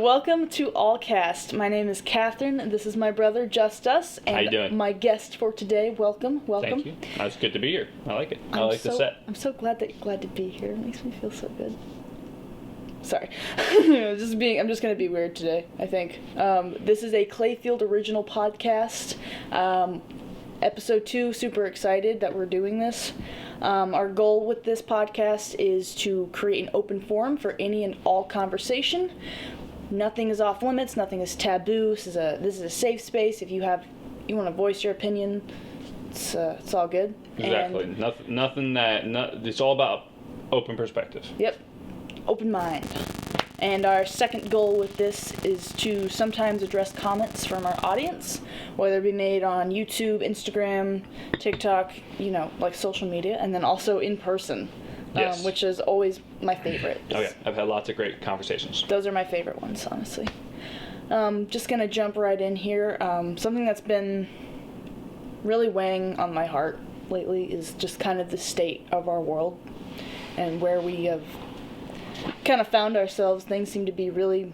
Welcome to Allcast. My name is Catherine. This is my brother Justus, and How you doing? my guest for today. Welcome. Thank you. It's good to be here. I like it. I like the so, set. I'm so glad that you're glad to be here. It makes me feel so good. Sorry. I'm just gonna be weird today, I think. This is a Clayfield original podcast. Episode 2, super excited that we're doing this. Our goal with this podcast is to create an open forum for any and all conversation. Nothing is off limits, nothing is taboo. This is a safe space. If you want to voice your opinion, it's all good. Exactly. It's all about open perspective. Yep. Open mind. And our second goal with this is to sometimes address comments from our audience, whether it be made on YouTube, Instagram, TikTok, like social media, and then also in person, yes. Which is always my favorite. Okay, I've had lots of great conversations. Those are my favorite ones, honestly. Just gonna jump right in here. Something that's been really weighing on my heart lately is just kind of the state of our world and where we have kind of found ourselves. Things seem to be really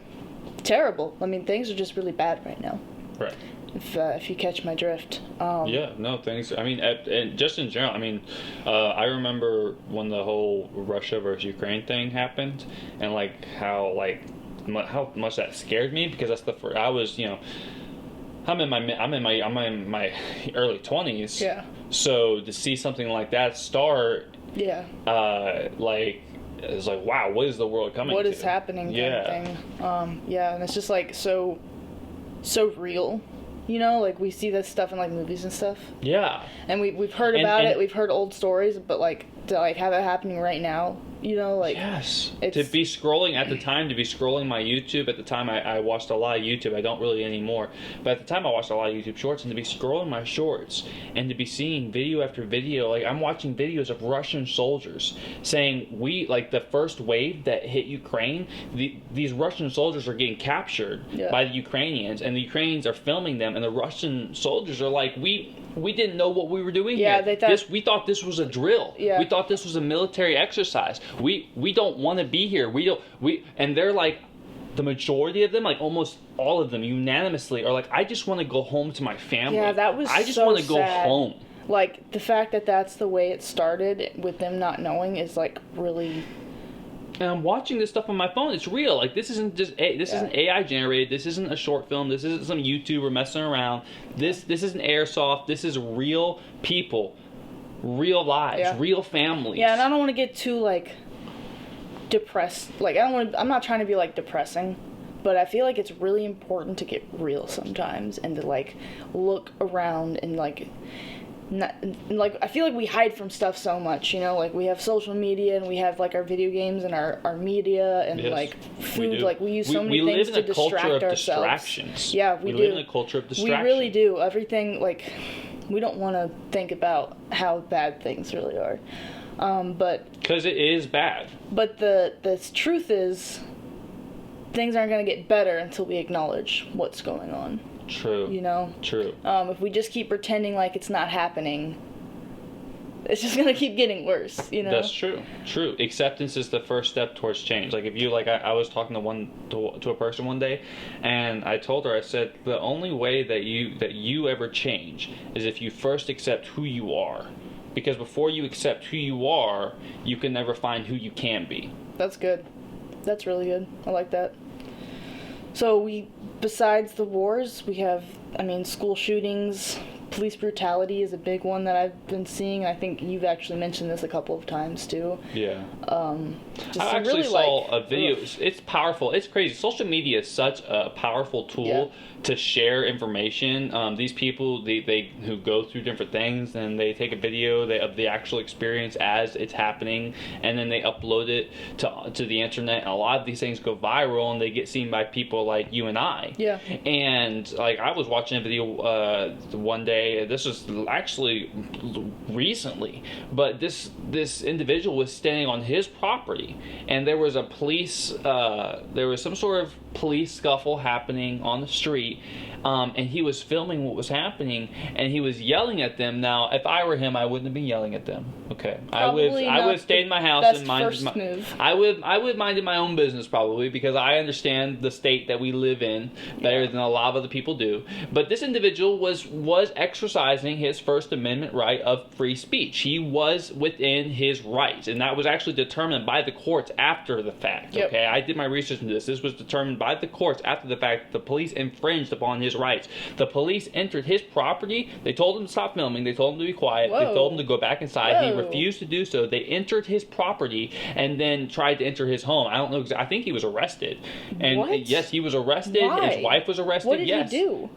terrible. I mean, things are just really bad right now. Right. If you catch my drift. Things. I mean, and just in general. I mean, I remember when the whole Russia versus Ukraine thing happened, and how much that scared me, because that's the first. I was, I'm in my early 20s. Yeah. So to see something like that start. Yeah. It's like, wow, what is the world coming to? What is happening? Yeah. And it's just so real. We see this stuff in movies and stuff. Yeah. And we've heard about it. We've heard old stories, but to have it happening right now, yes. To be scrolling at the time, my YouTube. At the time, I watched a lot of YouTube. I don't really anymore. But at the time, I watched a lot of YouTube shorts, and to be scrolling my shorts and to be seeing video after video, I'm watching videos of Russian soldiers saying the first wave that hit Ukraine, these Russian soldiers are getting captured by the Ukrainians, and the Ukrainians are filming them, and the Russian soldiers are like, we didn't know what we were doing here. We thought this was a drill. Yeah. We thought this was a military exercise. We don't want to be here. And they're like, the majority of them, almost all of them, unanimously are like, I just want to go home to my family. Yeah, that was I just so want to go sad. home. The fact that that's the way it started with them not knowing is really. And I'm watching this stuff on my phone. It's real. This isn't isn't AI generated. This isn't a short film. This isn't some YouTuber messing around. This isn't airsoft. This is real people, real lives, real families. Yeah, and I don't want to get too depressed. I'm not trying to be depressing, but I feel like it's really important to get real sometimes and to look around and I feel like we hide from stuff so much, we have social media and we have our video games and our media and yes, food. We use so many things to distract ourselves. Distractions. Yeah, we do. live in a culture of distraction. We really do. Everything we don't want to think about how bad things really are. But because it is bad. But the truth is, things aren't going to get better until we acknowledge what's going on. True. True. If we just keep pretending it's not happening, it's just going to keep getting worse, That's true. True. Acceptance is the first step towards change. If you, I was talking to a person one day, and I told her, I said, the only way that you ever change is if you first accept who you are. Because before you accept who you are, you can never find who you can be. That's good. That's really good. I like that. So besides the wars, we have, school shootings. Police brutality is a big one that I've been seeing. I think you've actually mentioned this a couple of times too. Yeah. I actually saw a video. It's powerful. It's crazy. Social media is such a powerful tool to share information. These people, they who go through different things, and they take a video of the actual experience as it's happening, and then they upload it to the internet. And a lot of these things go viral, and they get seen by people like you and I. Yeah. And I was watching a video one day. yesterday. This was actually recently, but this individual was standing on his property, and there was some sort of police scuffle happening on the street. And he was filming what was happening, and he was yelling at them. Now, if I were him, I wouldn't have been yelling at them. Okay, I would have stayed in my house and minded my move. I would minded my own business probably, because I understand the state that we live in better than a lot of other people do. But this individual was exercising his First Amendment right of free speech. He was within his rights, and that was actually determined by the courts after the fact. Yep. Okay, I did my research into this. This was determined by the courts after the fact. The police infringed upon his rights. The police entered his property. They told him to stop filming. They told him to be quiet. Whoa. They told him to go back inside. Whoa. He refused to do so. They entered his property and then tried to enter his home. I don't know. I think he was arrested. And what? Yes, he was arrested. Why? His wife was arrested. What did yes. he do?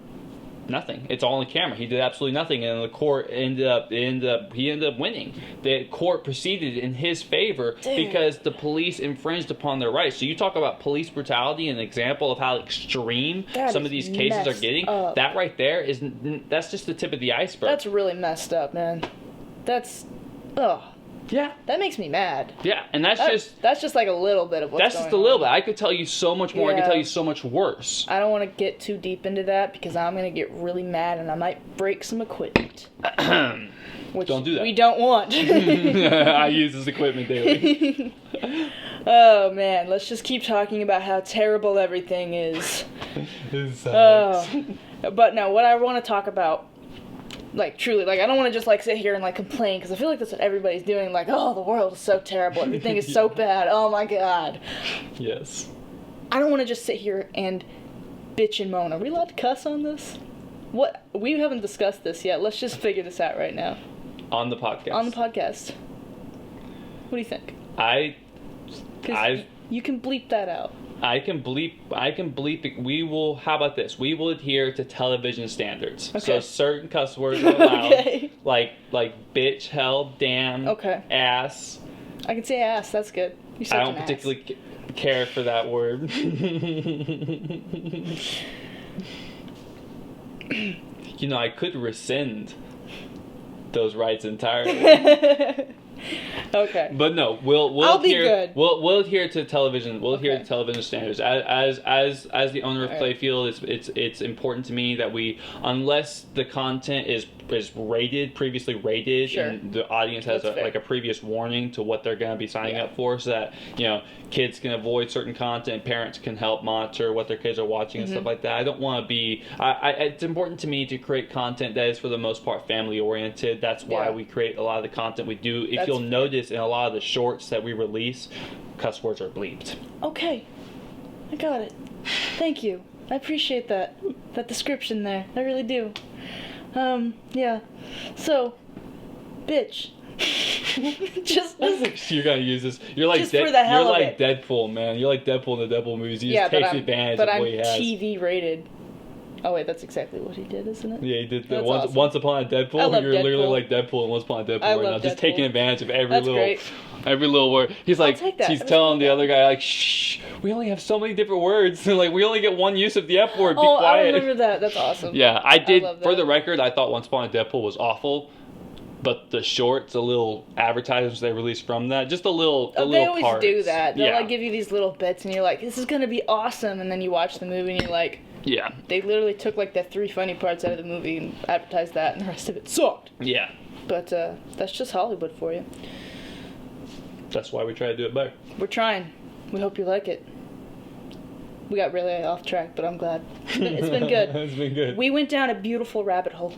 Nothing. It's all on camera. He did absolutely nothing, and the court he ended up winning. The court proceeded in his favor because the police infringed upon their rights. So you talk about police brutality, an example of how extreme some of these cases are getting. That right there that's just the tip of the iceberg. That's really messed up, man. Yeah. That makes me mad. Yeah, and that's just like a little bit of what's that's going just a little on. bit. I could tell you so much more. I could tell you so much worse. I don't want to get too deep into that because I'm going to get really mad and I might break some equipment. Which don't do that. We don't want. I use this equipment daily. Oh, man. Let's just keep talking about how terrible everything is. But no, what I want to talk about, like, truly, like, I don't want to just, like, sit here and, like, complain, because I feel like that's what everybody's doing, like, oh, the world is so terrible, everything is so bad, oh my god. Yes. I don't want to just sit here and bitch and moan. Are we allowed to cuss on this? What? We haven't discussed this yet. Let's just figure this out right now. On the podcast. On the podcast. What do you think? You can bleep that out. I can bleep it. How about this? We will adhere to television standards. Okay. So certain cuss words are allowed. Okay. Like bitch, hell, damn, ass. I can say ass, that's good. I don't particularly care for that word. I could rescind those rights entirely. Okay. But no, we'll I'll adhere, be good. We'll adhere to television. We'll adhere to television standards. As the owner of Clayfield, it's important to me that unless the content is previously rated, and the audience has a previous warning to what they're going to be signing up for, so that kids can avoid certain content, parents can help monitor what their kids are watching and stuff like that. I don't want to be. It's important to me to create content that is for the most part family oriented. That's why we create a lot of the content we do. If you'll notice in a lot of the shorts that we release, cuss words are bleeped. Okay, I got it. Thank you. I appreciate that description there. I really do. Yeah. So, bitch. You're gonna use this. You're like Deadpool, man. You're like Deadpool in the Deadpool movies. He just takes advantage of what he has. But I'm TV rated. Oh wait, that's exactly what he did, isn't it? Yeah, he did. Once Upon a Deadpool. You're literally like Deadpool and Once Upon a Deadpool right now. Just taking advantage of every little word. He's like, he's telling the other guy, like, shh, we only have so many different words. Like, we only get one use of the F word. Be quiet. I remember that. That's awesome. Yeah, I did. For the record, I thought Once Upon a Deadpool was awful. But the shorts, the little advertisements they released from that, just a little they always parts. do that. They'll like give you these little bits, and you're like, "This is gonna be awesome," and then you watch the movie, and you're like, "Yeah." They literally took like the 3 funny parts out of the movie and advertised that, and the rest of it sucked. Yeah. But that's just Hollywood for you. That's why we try to do it better. We're trying. We hope you like it. We got really off track, but I'm glad. It's been good. It's been good. We went down a beautiful rabbit hole.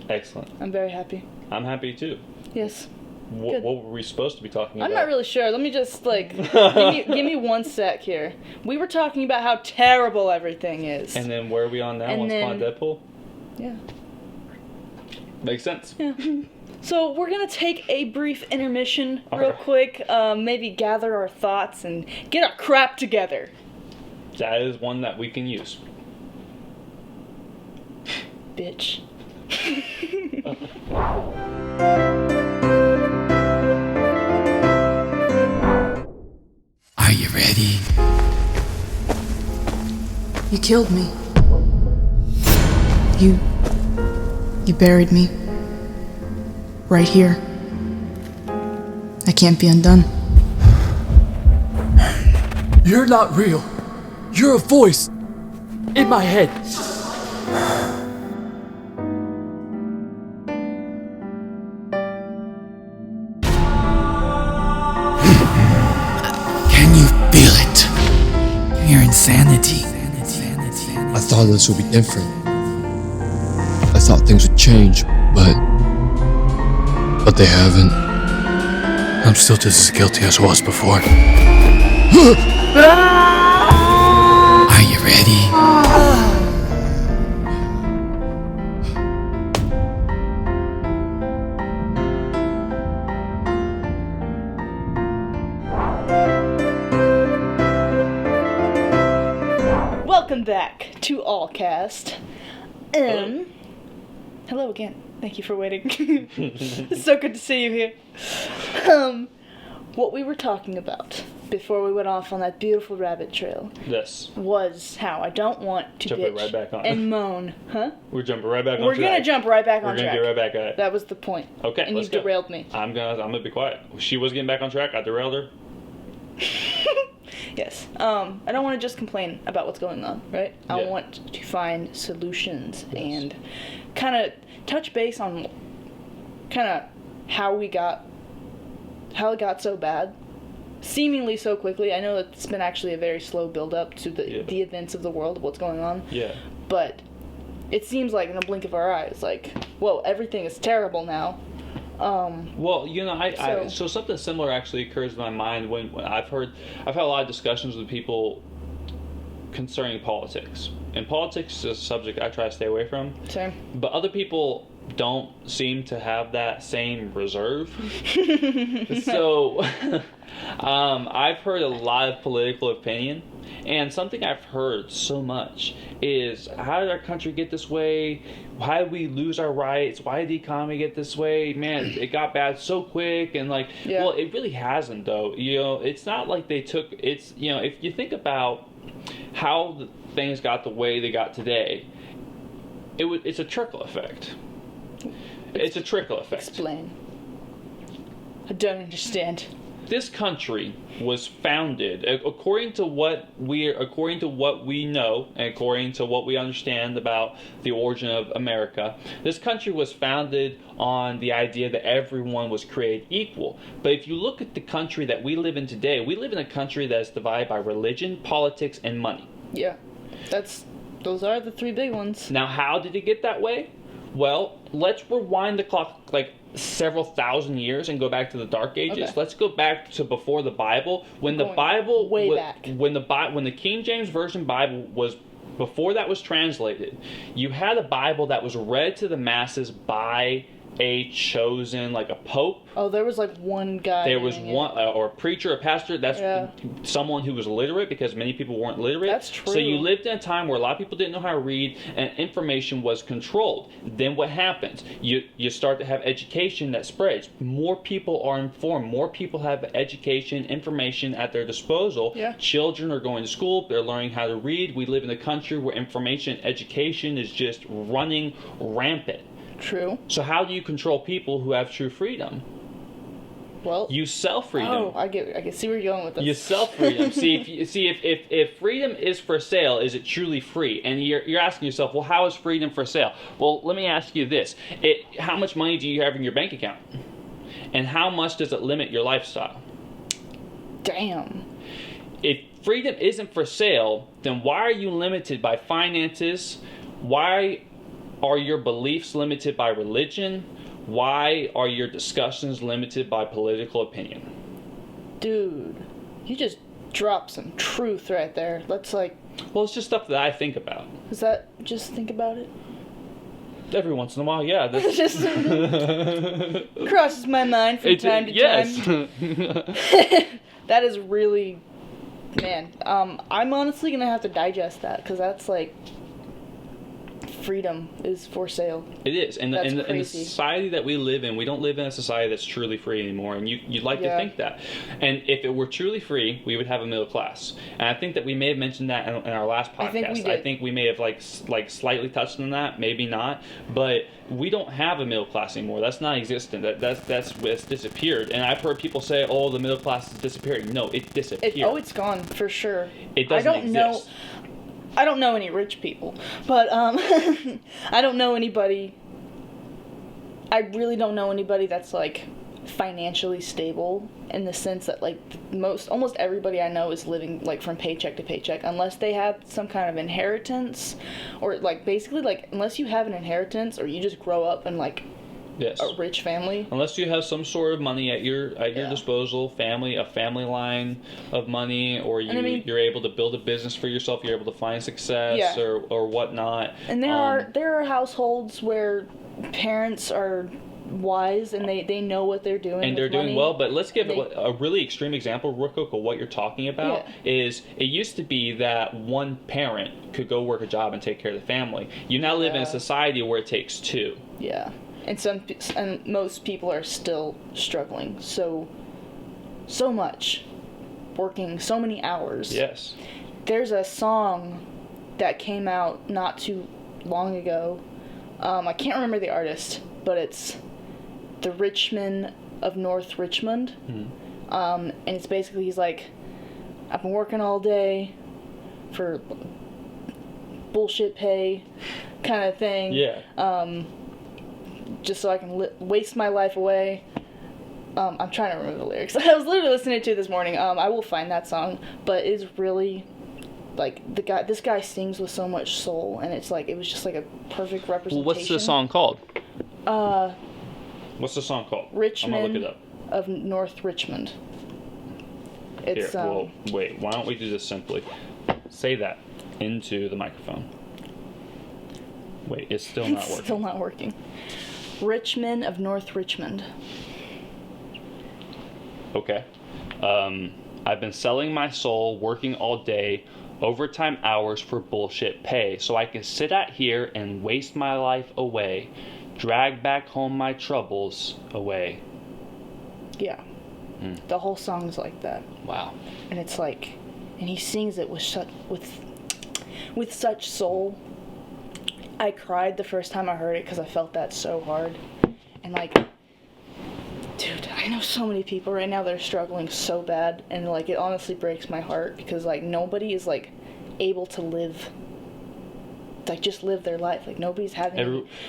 Excellent. I'm very happy. I'm happy too. Yes. What were we supposed to be talking about? I'm not really sure. Let me just give me 1 sec here. We were talking about how terrible everything is. And then where are we on now? Once Upon a Deadpool? Yeah. Makes sense. Yeah. So we're going to take a brief intermission real quick, maybe gather our thoughts and get our crap together. That is one that we can use. Bitch. Are you ready? You killed me. You buried me. Right here. I can't be undone. You're not real. You're a voice in my head. Can you feel it? Your insanity. I thought this would be different. I thought things would change, but they haven't. I'm still just as guilty as I was before. Are you ready? Welcome back to Allcast. Hello again. Thank you for waiting. It's so good to see you here. What we were talking about before we went off on that beautiful rabbit trail was how I don't want to Jumping right back on. and moan. Huh? We're jumping right back on We're track. going to jump right back on track. track. We're going to get right back at it. That was the point. Okay, and let's you go. derailed me. I'm gonna be quiet. She was getting back on track. I derailed her. Yes. I don't want to just complain about what's going on, right? I Yeah. want to find solutions and kind of touch base on kind of how it got so bad, seemingly so quickly. I know that it's been actually a very slow build up to the events of the world, of what's going on. Yeah. But it seems like in the blink of our eyes, like, whoa, everything is terrible now. Well, you know, so something similar actually occurs in my mind when I've had a lot of discussions with people concerning politics. And politics is a subject I try to stay away from. Same. But other people don't seem to have that same reserve. So I've heard a lot of political opinion, and something I've heard so much is, how did our country get this way? Why did we lose our rights? Why did the economy get this way? Man, it got bad so quick. And well, it really hasn't, though. You know, it's not like they took, it's, you know, if you think about how things got the way they got today, it's a trickle effect. It's a trickle effect. Explain. I don't understand. This country was founded, according to what we know, and according to what we understand about the origin of America. This country was founded on the idea that everyone was created equal. But if you look at the country that we live in today, we live in a country that's divided by religion, politics, and money. Yeah, those are the three big ones. Now, how did it get that way? Well, let's rewind the clock like several thousand years and go back to the Dark Ages. Okay. Let's go back to before the Bible. When the King James Version Bible was, before that was translated, you had a Bible that was read to the masses by a chosen, like a pope. Oh, there was like one guy. There was one, or a preacher, a pastor. That's someone who was literate, because many people weren't literate. That's true. So you lived in a time where a lot of people didn't know how to read, and information was controlled. Then what happens? You start to have education that spreads. More people are informed. More people have education, information at their disposal. Yeah. Children are going to school. They're learning how to read. We live in a country where information, education is just running rampant. True. So how do you control people who have true freedom? Well, you sell freedom. Oh, I can see where you're going with this. You sell freedom. If freedom is for sale, is it truly free? And you're asking yourself, well, how is freedom for sale? Well, let me ask you this: how much money do you have in your bank account, and how much does it limit your lifestyle? Damn. If freedom isn't for sale, then why are you limited by finances? Why are your beliefs limited by religion? Why are your discussions limited by political opinion? Dude, you just dropped some truth right there. That's like... Well, it's just stuff that I think about. Is that just think about it? Every once in a while, yeah. That's just crosses my mind from time to time. That is really... Man, I'm honestly going to have to digest that, because that's like... freedom is for sale. It is, and That's in the crazy. society that we live in, we don't live in a society that's truly free anymore. And you'd like to think that. And if it were truly free, we would have a middle class. And I think that we may have mentioned that in our last podcast. I think we may have like slightly touched on that, maybe not. But we don't have a middle class anymore. That's not existent. It's disappeared. And I've heard people say, "Oh, the middle class is disappearing." No, it disappeared. It's gone for sure. It doesn't exist. I don't know any rich people, but I don't know anybody. I really don't know anybody that's like financially stable in the sense that like almost everybody I know is living like from paycheck to paycheck, unless they have some kind of inheritance, or like basically like unless you have an inheritance or you just grow up in like a rich family. Unless you have some sort of money at your disposal, a family line of money, or you're able to build a business for yourself, you're able to find success or whatnot. And there are households where parents are wise and they know what they're doing. And they're doing well, but let's give a really extreme example real quick of what you're talking about. Is it used to be that one parent could go work a job and take care of the family. You now live in a society where it takes two. Yeah. And most people are still struggling so much, working so many hours. Yes. There's a song that came out not too long ago. I can't remember the artist, but it's the Richmond of North Richmond. And it's basically, he's like, I've been working all day for bullshit pay kind of thing. Yeah. Just so I can waste my life away. I'm trying to remember the lyrics. I was literally listening to it this morning. I will find that song, but it's really like this guy sings with so much soul, and it's like it was just like a perfect representation. Well, what's the song called? What's the song called? Richmond. I'm gonna look it up. Of North Richmond. It's Here, well, wait. Why don't we do this simply? Say that into the microphone. Wait, it's still not working. Still not working. Richmond of North Richmond. Okay. I've been selling my soul, working all day, overtime hours for bullshit pay, so I can sit out here and waste my life away, drag back home my troubles away. Yeah. The whole song's like that. Wow. And it's like, and he sings it with such soul. I cried the first time I heard it because I felt that so hard. And like, dude, I know so many people right now that are struggling so bad, and like it honestly breaks my heart because like nobody is like able to live, like just live their life. Like nobody's having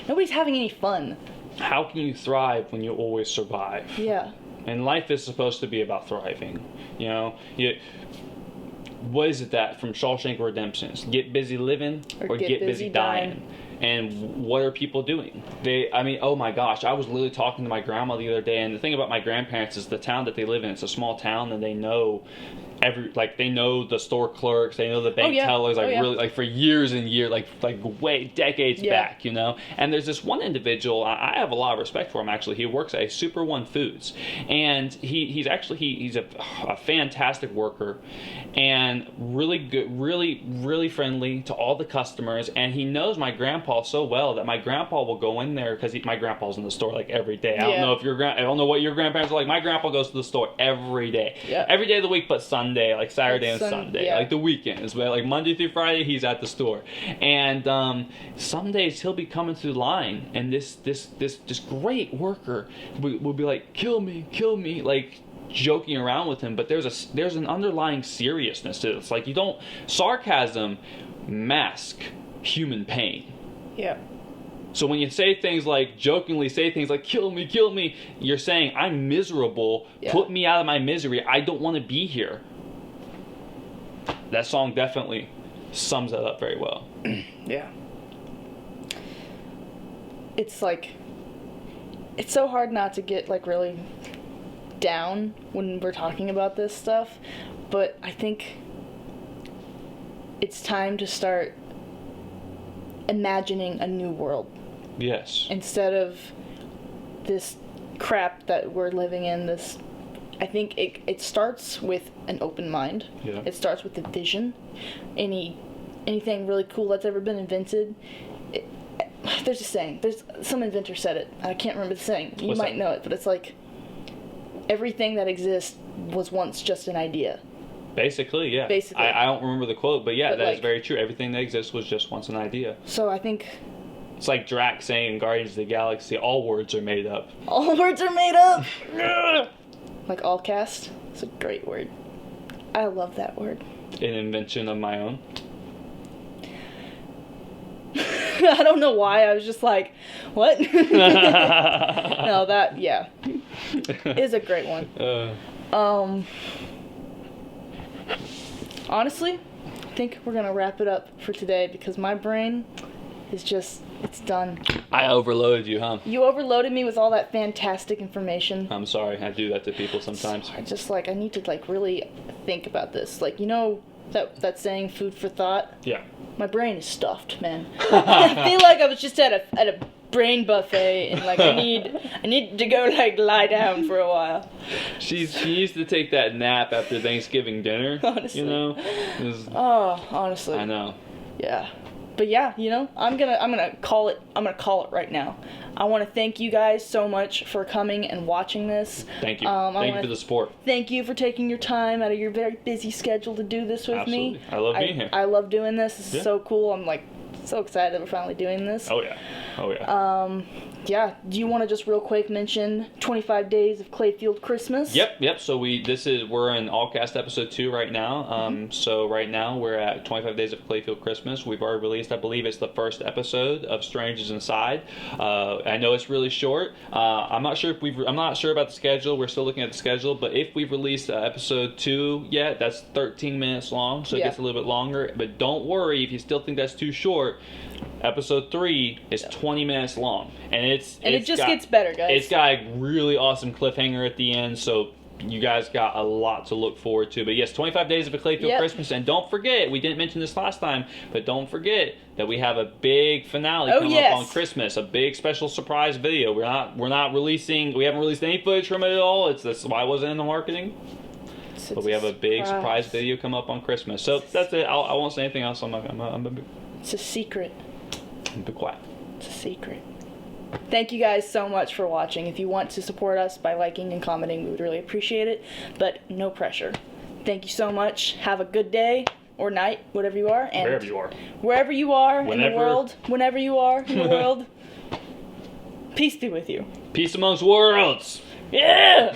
any fun. How can you thrive when you always survive? Yeah. And life is supposed to be about thriving. You know, what is it that from Shawshank Redemption? Get busy living or get busy dying. And what are people doing? Oh my gosh, I was literally talking to my grandma the other day, and the thing about my grandparents is the town that they live in, it's a small town, and they know they know the store clerks, they know the bank tellers, really, like for years and years, like way decades back, you know. And there's this one individual I have a lot of respect for him. Actually, he works at Super One Foods, and he's a fantastic worker, and really good, really friendly to all the customers. And he knows my grandpa so well that my grandpa will go in there because my grandpa's in the store like every day. I don't know if I don't know what your grandparents are like. My grandpa goes to the store every day, every day of the week, but Sunday, like Saturday and Sunday, like the weekends, but like Monday through Friday, he's at the store. And some days he'll be coming through the line, and this great worker will be like, kill me, like joking around with him. But there's an underlying seriousness to it. It's like sarcasm mask human pain. Yeah. So when you say things like, jokingly say things like, kill me, you're saying, I'm miserable, put me out of my misery, I don't want to be here. That song definitely sums that up very well. Yeah. It's like, it's so hard not to get like really down when we're talking about this stuff, but I think it's time to start imagining a new world. Yes. Instead of this crap that we're living in, I think it starts with an open mind. Yeah. It starts with a vision. Anything really cool that's ever been invented, there's a saying. There's some inventor said it. I can't remember the saying. You What's might that? know it, but it's like everything that exists was once just an idea. Basically, yeah. Basically. I don't remember the quote, but yeah, But, that is like- very true. Everything that exists was just once an idea. So I think It's like Drax saying in Guardians of the Galaxy, all words are made up. all words are made up. Like all cast. It's a great word. I love that word. An invention of my own. I don't know why. I was just like, what? No, that, yeah. Is a great one. Honestly, I think we're going to wrap it up for today because my brain is just, it's done. I overloaded you, huh? You overloaded me with all that fantastic information. I'm sorry. I do that to people sometimes. I just, like, I need to, like, really think about this. Like, you know that saying, food for thought? Yeah. My brain is stuffed, man. I feel like I was just at a brain buffet and like I need to go like lie down for a while. She used to take that nap after Thanksgiving dinner. Honestly. You know? It was- Oh, honestly. I know. Yeah. But yeah, you know, I'm gonna call it right now. I want to thank you guys so much for coming and watching this. Thank you. I Thank you wanna for the support. Thank you for taking your time out of your very busy schedule to do this with Absolutely. me. I love being here. I love doing this. This Yeah. is so cool. I'm like so excited that we're finally doing this. Oh, yeah. Oh, yeah. Yeah, do you want to just real quick mention 25 Days of Clayfield Christmas? Yep. So we're in Allcast episode 2 right now. So right now we're at 25 Days of Clayfield Christmas. We've already released, I believe it's the first episode of Strangers Inside. I know it's really short. I'm not sure about the schedule. We're still looking at the schedule, but if we've released episode 2 yet, that's 13 minutes long, so it Yeah. gets a little bit longer. But don't worry if you still think that's too short. Episode 3 is 20 minutes long, and it just gets better, guys. It's got a really awesome cliffhanger at the end, so you guys got a lot to look forward to. But yes, 25 Days of a Clayfield Yep. Christmas, and don't forget, we didn't mention this last time, but don't forget that we have a big finale coming yes. up on Christmas, a big special surprise video. We haven't released any footage from it at all. That's why it wasn't in the marketing. But we have a big surprise video come up on Christmas. So that's it. I won't say anything else. It's a secret. Be quiet. It's a secret. Thank you guys so much for watching. If you want to support us by liking and commenting, we would really appreciate it, but no pressure. Thank you so much. Have a good day or night, whatever you are. And Wherever you are. Wherever you are in Whenever. the world, whenever you are in the world, peace be with you. Peace amongst worlds. Yeah!